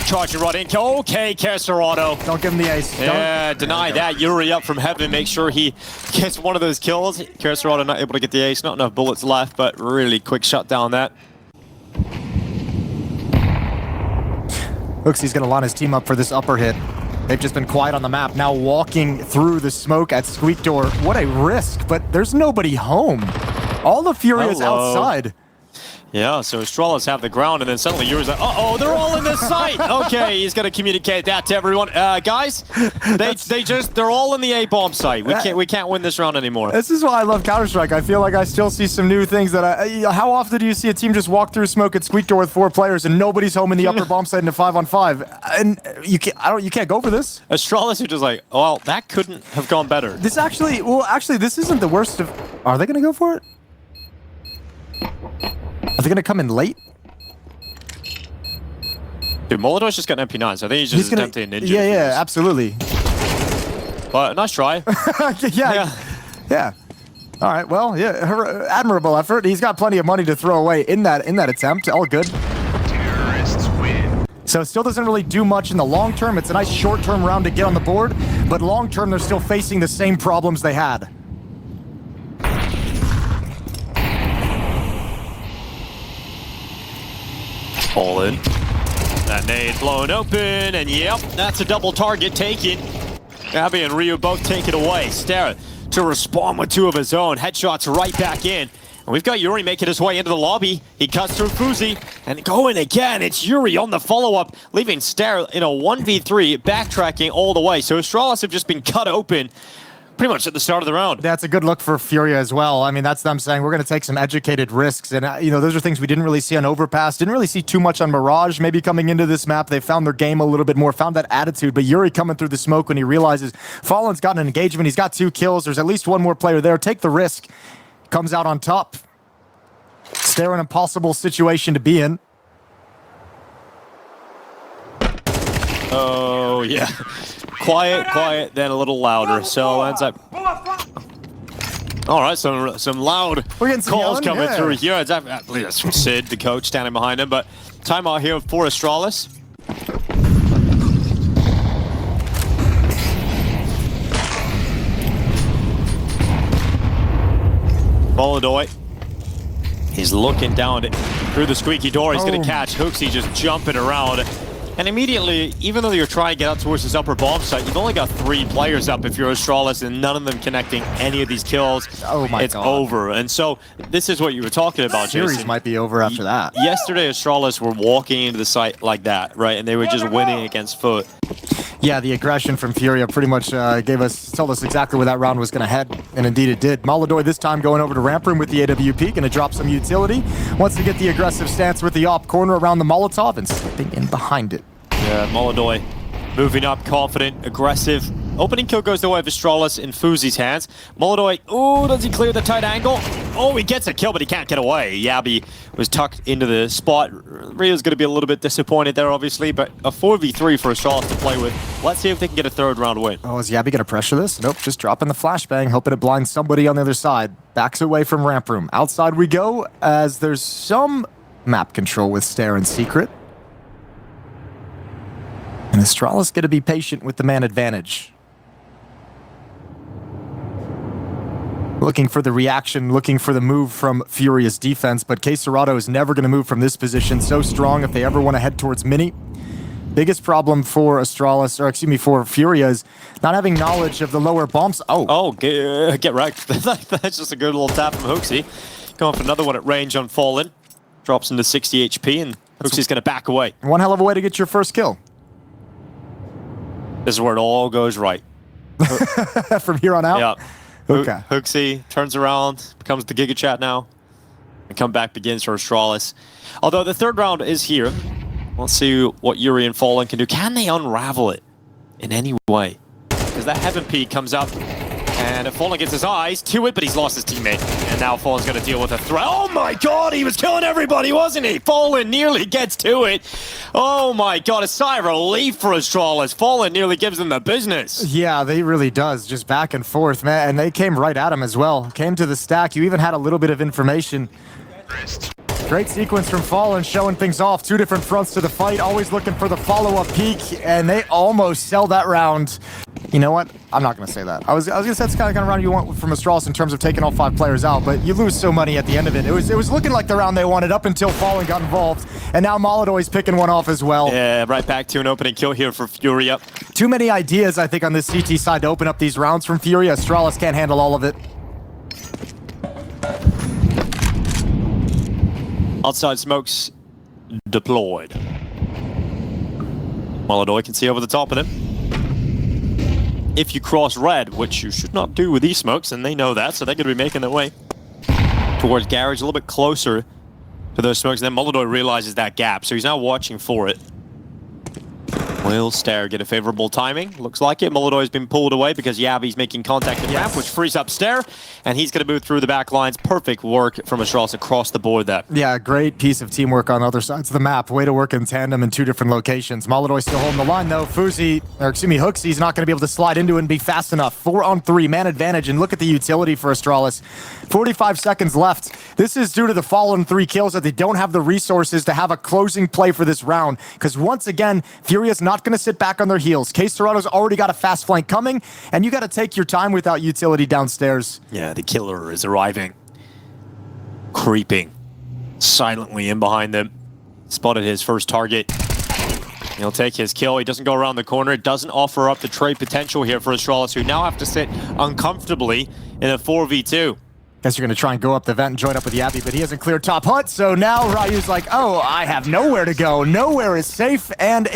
Charging right in. Okay, Cancerado. Don't give him the ace. Yeah, deny that. Yuri up from heaven. Make sure he gets one of those kills. Cancerado not able to get the ace. Not enough bullets left, but really quick shutdown that. Looks he's going to line his team up for this upper hit. They've just been quiet on the map. Now walking through the smoke at Squeak Door. What a risk, but there's nobody home. All the Furiaa is outside. Yeah, so Astralis have the ground, and then suddenly Yuri's like, uh-oh, they're all in the site! Okay, he's gonna communicate that to everyone. Guys, they're all in the A-bomb site. We can't win this round anymore. This is why I love Counter-Strike. I feel like I still see some new things that how often do you see a team just walk through smoke at Squeak Door with 4 players and nobody's home in the upper bomb site in a 5-on-5? And you can't go for this. Astralis are just like, well, that couldn't have gone better. This actually, this isn't the worst of... Are they gonna go for it? Are they going to come in late? Dude, Molodoy's just got an MP9, so I think he's just attempting ninja. Yeah, absolutely. But nice try. yeah. All right, well, yeah, admirable effort. He's got plenty of money to throw away in that attempt. All good. Terrorists win. So it still doesn't really do much in the long term. It's a nice short-term round to get on the board, but long term, they're still facing the same problems they had. All in. That nade blown open, and yep, that's a double target taken. Abby and Ryu both take it away. Stare to respond with two of his own. Headshots right back in. And we've got Yuri making his way into the lobby. He cuts through Fuzi, and going again. It's Yuri on the follow-up, leaving Stare in a 1v3, backtracking all the way. So Astralis have just been cut open pretty much at the start of the round. That's a good look for Furia as well. I mean, that's them saying we're going to take some educated risks. And, you know, those are things we didn't really see on Overpass. Didn't really see too much on Mirage. Maybe coming into this map, they found their game a little bit more, found that attitude. But Yuri coming through the smoke when he realizes Fallen's got an engagement. He's got 2 kills. There's at least one more player there. Take the risk. Comes out on top. Stare in a possible situation to be in. Oh, yeah. Quiet, then a little louder. So ends up. All right, some loud calls coming through here. I believe that's from Sid, the coach, standing behind him. But timeout here for Astralis. Molodoy. He's looking down through the squeaky door. He's going to catch Hooksy just jumping around. And immediately, even though you're trying to get out towards this upper bomb site, you've only got 3 players up if you're Astralis, and none of them connecting any of these kills. Oh my God. It's over. And so, this is what you were talking about, Jason. Series might be over after that. Yesterday, Astralis were walking into the site like that, right? And they were just winning against Foot. Yeah, the aggression from Furiaa pretty much told us exactly where that round was going to head, and indeed it did. Molodoy this time going over to ramp room with the AWP, going to drop some utility. Wants to get the aggressive stance with the op corner around the Molotov and slipping in behind it. Yeah, Molodoy moving up, confident, aggressive. Opening kill goes the way of Astralis in Fuzi's hands. Molodoy, oh, does he clear the tight angle? Oh, he gets a kill, but he can't get away. Yabi was tucked into the spot. Rio's going to be a little bit disappointed there, obviously, but a 4v3 for Astralis to play with. Let's see if they can get a 3rd round win. Oh, is Yabi going to pressure this? Nope, just dropping the flashbang, hoping it blinds somebody on the other side. Backs away from ramp room. Outside we go, as there's some map control with Stare in secret. And Astralis going to be patient with the man advantage. Looking for the reaction, looking for the move from Furia's defense, but Queserado is never going to move from this position. So strong if they ever want to head towards Mini. Biggest problem for Astralis, or excuse me, for Furiaa is not having knowledge of the lower bombs. Oh, get wrecked. That's just a good little tap from Hooksy. Going for another one at range on Fallen. Drops into 60 HP, and Hooksy's going to back away. One hell of a way to get your first kill. This is where it all goes right. From here on out? Yeah. Okay. Hooksy turns around, becomes the Giga Chat now. And comeback begins for Astralis. Although the 3rd round is here. Let's see what Yuri and Fallen can do. Can they unravel it in any way? Because that Heaven Peak comes up, and if Fallen gets his eyes to it, but he's lost his teammate. And now Fallen's going to deal with a threat. Oh my God, he was killing everybody, wasn't he? Fallen nearly gets to it. Oh my God, a sigh of relief for Astralis. Fallen nearly gives them the business. Yeah, they really does. Just back and forth, man. And they came right at him as well. Came to the stack. You even had a little bit of information. Great sequence from Fallen, showing things off. 2 different fronts to the fight, always looking for the follow-up peak, and they almost sell that round. You know what? I'm not going to say that. I was going to say it's kind of round you want from Astralis in terms of taking all 5 players out, but you lose so many at the end of it. It was looking like the round they wanted up until Fallen got involved, and now Molodoy's picking one off as well. Yeah, right back to an opening kill here for Furiaa. Too many ideas, I think, on this CT side to open up these rounds from Furiaa. Astralis can't handle all of it. Outside smokes deployed. Molodoy can see over the top of him. If you cross red, which you should not do with these smokes, and they know that, so they're going to be making their way towards Garage, a little bit closer to those smokes. And then Molodoy realizes that gap, so he's now watching for it. Will Stair get a favorable timing? Looks like it. Molodoy's been pulled away because Yabi's making contact at ramp, which frees up Stair, and he's going to move through the back lines. Perfect work from Astralis across the board there. Yeah, great piece of teamwork on other sides of the map. Way to work in tandem in two different locations. Molodoy still holding the line though. Hooksy's not going to be able to slide into it and be fast enough. 4-on-3, man advantage, and look at the utility for Astralis. 45 seconds left. This is due to the fallen 3 kills that they don't have the resources to have a closing play for this round, because once again, Furia's not going to sit back on their heels. Case Toronto's already got a fast flank coming, and you got to take your time without utility downstairs. Yeah, the killer is arriving. Creeping silently in behind them. Spotted his first target. He'll take his kill. He doesn't go around the corner. It doesn't offer up the trade potential here for Astralis, who now have to sit uncomfortably in a 4v2. Guess you're going to try and go up the vent and join up with Yabi, but he hasn't cleared top hut, so now Ryu's like, oh, I have nowhere to go. Nowhere is safe, and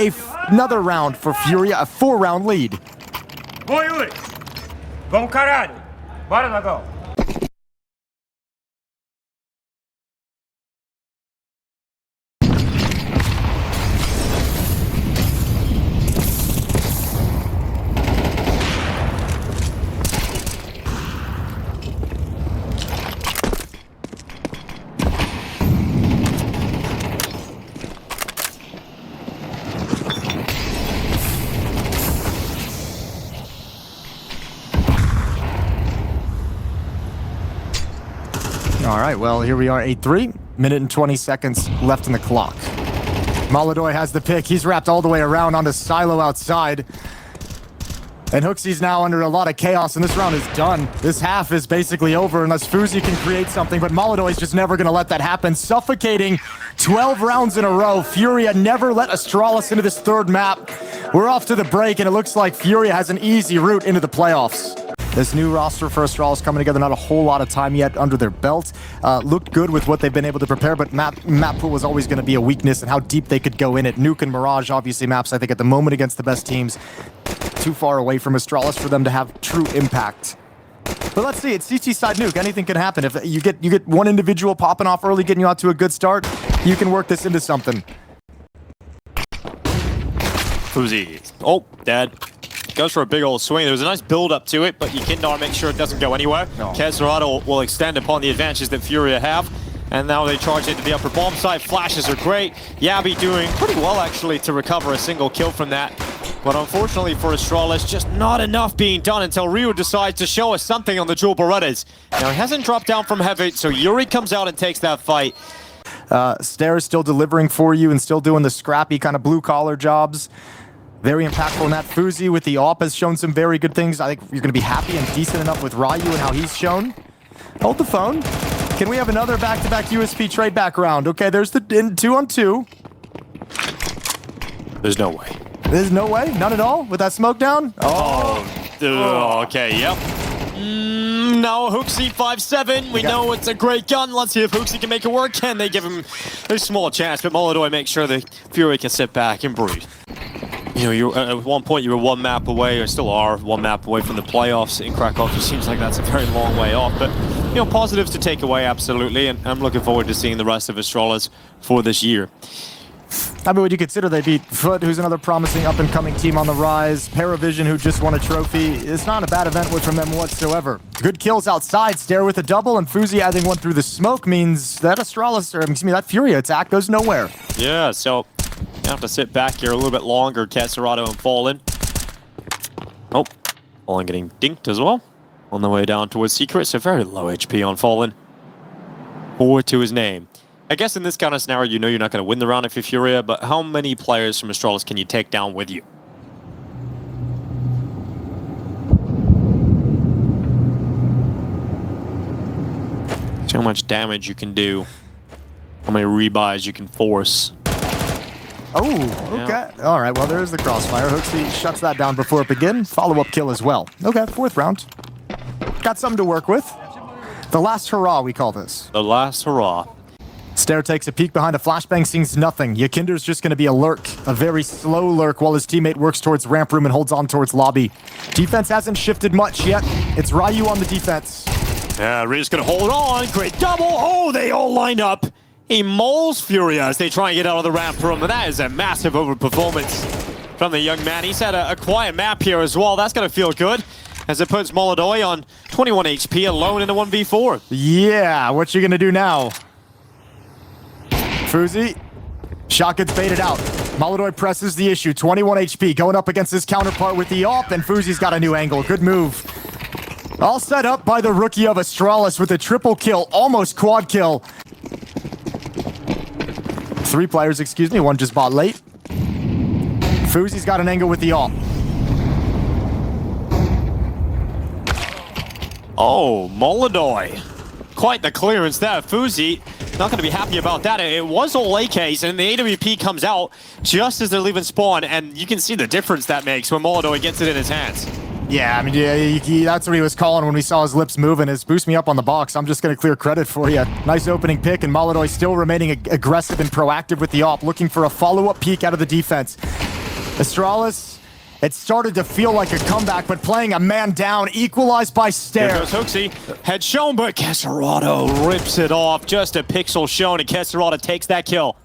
another round for Furia, a 4-round lead. Boa, Yuri! Vamos, caralho! Bora, Lagão! All right, well, here we are, 8-3. Minute and 20 seconds left in the clock. Molodoy has the pick. He's wrapped all the way around onto Silo outside. And Hooksy's now under a lot of chaos, and this round is done. This half is basically over unless Fuzi can create something, but Molodoy's just never going to let that happen. Suffocating 12 rounds in a row. Furia never let Astralis into this third map. We're off to the break, and it looks like Furia has an easy route into the playoffs. This new roster for Astralis coming together, not a whole lot of time yet under their belt. Looked good with what they've been able to prepare, but map pool was always going to be a weakness and how deep they could go in it. Nuke and Mirage obviously maps, I think, at the moment against the best teams. Too far away from Astralis for them to have true impact. But let's see, it's CT side Nuke. Anything can happen. If you get one individual popping off early, getting you out to a good start, you can work this into something. Fuzi. Oh, dead. Goes for a big old swing. There was a nice build up to it, but Yukindar makes sure it doesn't go anywhere. No. Kesserado will extend upon the advantages that Furia have. And now they charge into the upper bomb side. Flashes are great. Yabi doing pretty well, actually, to recover a single kill from that. But unfortunately for Astralis, just not enough being done until Ryu decides to show us something on the dual Berettas. Now, he hasn't dropped down from heavy, so Yuri comes out and takes that fight. Stair is still delivering for you and still doing the scrappy kind of blue-collar jobs. Very impactful in that. Fuzi with the AWP has shown some very good things. I think you're going to be happy and decent enough with Ryu and how he's shown. Hold the phone. Can we have another back-to-back USP trade back round? Okay, there's the 2-on-2. There's no way. There's no way? None at all? With that smoke down? Okay, yep. No, Hooksy 5-7. We know it's a great gun. Let's see if Hooksy can make it work. Can they give him a small chance? But Molodoy makes sure the Fury can sit back and breathe. You know, at one point you were one map away, or still are one map away from the playoffs in Kraków. It seems like that's a very long way off, but you know, positives to take away, absolutely, and I'm looking forward to seeing the rest of Astralis for this year. I mean, would you consider they beat Foot, who's another promising up-and-coming team on the rise, Paravision, who just won a trophy. It's not a bad event from them whatsoever. Good kills outside, Stair with a double, and Fuzi adding one through the smoke means that Astralis, or excuse me, that Furia attack goes nowhere. Yeah, so you have to sit back here a little bit longer. Kesserado and Fallen. Oh, Fallen getting dinked as well. On the way down towards Secret, so very low HP on Fallen. 4 to his name. I guess in this kind of scenario, you know you're not going to win the round if you're Furia, but how many players from Astralis can you take down with you? So much damage you can do. How many rebuys you can force. Oh, okay. Yeah. All right, well, there's the crossfire. Hooksy shuts that down before it begins. Follow-up kill as well. Okay, 4th round. Got something to work with. The last hurrah, we call this. The last hurrah. Stair takes a peek behind a flashbang, sees nothing. Yakinder's just going to be a lurk, a very slow lurk, while his teammate works towards ramp room and holds on towards lobby. Defense hasn't shifted much yet. It's Ryu on the defense. Yeah, Ryu's going to hold on. Great double. Oh, they all line up. He mauls Furiaa as they try and get out of the ramp room, and that is a massive overperformance. from the young man. He's had a quiet map here as well. That's going to feel good as it puts Molodoi on 21 HP alone in a 1v4. Yeah, what you gonna do now? Fuzi, shot gets baited out. Molodoi presses the issue, 21 HP, going up against his counterpart with the AWP, and Fuzi's got a new angle. Good move. All set up by the rookie of Astralis with a triple kill, almost quad kill. 3 players, excuse me, one just bought late. Fuzi's got an angle with the AWP. Oh, Molodoi. Quite the clearance there. Fuzi, not going to be happy about that. It was all AKs, and the AWP comes out just as they're leaving spawn, and you can see the difference that makes when Molodoi gets it in his hands. Yeah, I mean, that's what he was calling when we saw his lips moving. Is boost me up on the box. I'm just going to clear credit for you. Nice opening pick, and Molodoi still remaining aggressive and proactive with the AWP, looking for a follow-up peek out of the defense. Astralis, it started to feel like a comeback, but playing a man down, equalized by Stare. Here goes Hooksy. Head shown, but Kesserado rips it off. Just a pixel shown, and Kesserado takes that kill.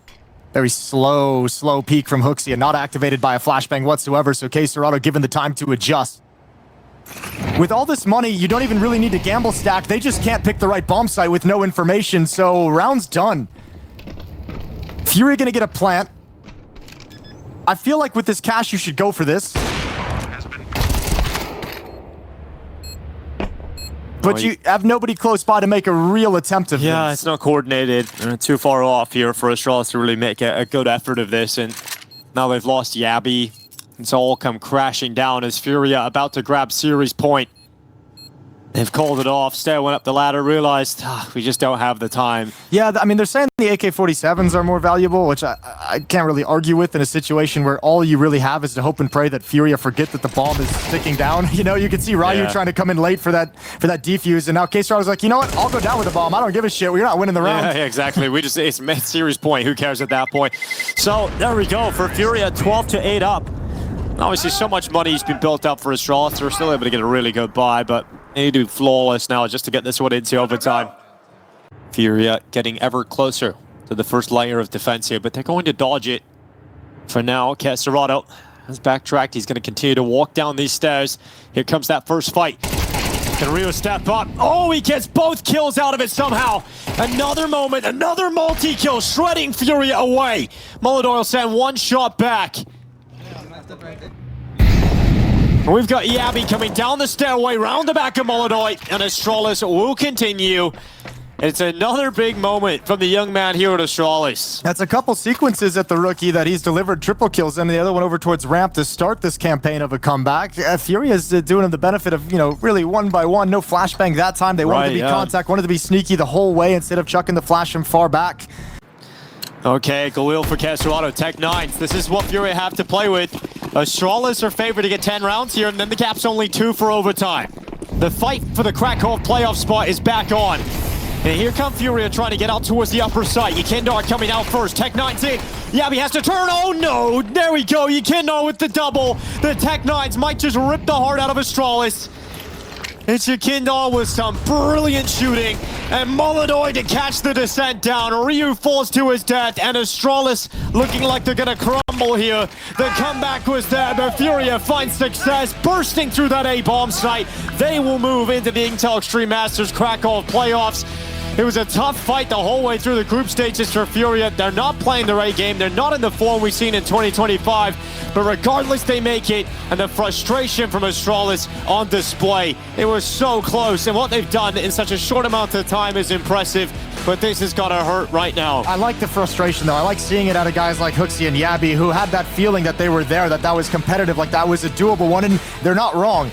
Very slow peek from Hooksy, and not activated by a flashbang whatsoever, so Kesserado given the time to adjust. With all this money, you don't even really need to gamble stack. They just can't pick the right bomb site with no information, so round's done. Furia gonna get a plant. I feel like with this cash, you should go for this. But you have nobody close by to make a real attempt of this. Yeah, it's not coordinated. Too far off here for Astralis to really make a good effort of this, and now they've lost Yabby. It's all come crashing down as Furiaa about to grab series point. They've called it off. Stair went up the ladder, realized we just don't have the time. Yeah, I mean, they're saying the AK-47s are more valuable, which I can't really argue with in a situation where all you really have is to hope and pray that Furiaa forget that the bomb is sticking down. You know, you can see Ryu trying to come in late for that defuse, and now Kesar was like, you know what? I'll go down with the bomb. I don't give a shit. We're not winning the round. Yeah, exactly. It's series point. Who cares at that point? So there we go for Furiaa, 12-8 up. Obviously, so much money's been built up for Astralis. They're still able to get a really good buy, but they need to do flawless now just to get this one into overtime. Furiaa getting ever closer to the first layer of defense here, but they're going to dodge it. For now, Kesserado has backtracked. He's going to continue to walk down these stairs. Here comes that first fight. Can Rio step up? Oh, he gets both kills out of it somehow. Another moment, another multi-kill, shredding Furiaa away. Molodoi will send one shot back. We've got Yabby coming down the stairway, round the back of Molodoi, and Astralis will continue. It's another big moment from the young man here at Astralis. That's a couple sequences at the rookie that he's delivered triple kills, and the other one over towards ramp to start this campaign of a comeback. Furiaa's doing him the benefit of, you know, really one by one, no flashbang that time. They wanted to be contact, wanted to be sneaky the whole way instead of chucking the flash from far back. Okay, Galil for Kesserado, Tech 9s. This is what Furiaa have to play with. Astralis are favored to get 10 rounds here, and then the gap's only 2 for overtime. The fight for the Kraków playoff spot is back on. And here come Furiaa trying to get out towards the upper side. Yekindar coming out first. Tech 9's in. Yabby has to turn. Oh no! There we go. Yekindar with the double. The Tech 9s might just rip the heart out of Astralis. It's Yekindar with some brilliant shooting, and Molodoi to catch the descent down. Ryu falls to his death, and Astralis looking like they're gonna crumble here. The comeback was there, but Furiaa finds success, bursting through that A-bomb site. They will move into the Intel Extreme Masters Kraków playoffs. It was a tough fight the whole way through the group stages for Furiaa. They're not playing the right game. They're not in the form we've seen in 2025. But regardless, they make it. And the frustration from Astralis on display. It was so close. And what they've done in such a short amount of time is impressive. But this has got to hurt right now. I like the frustration, though. I like seeing it out of guys like Hooksy and Yabby, who had that feeling that they were there, that was competitive, like that was a doable one. And they're not wrong.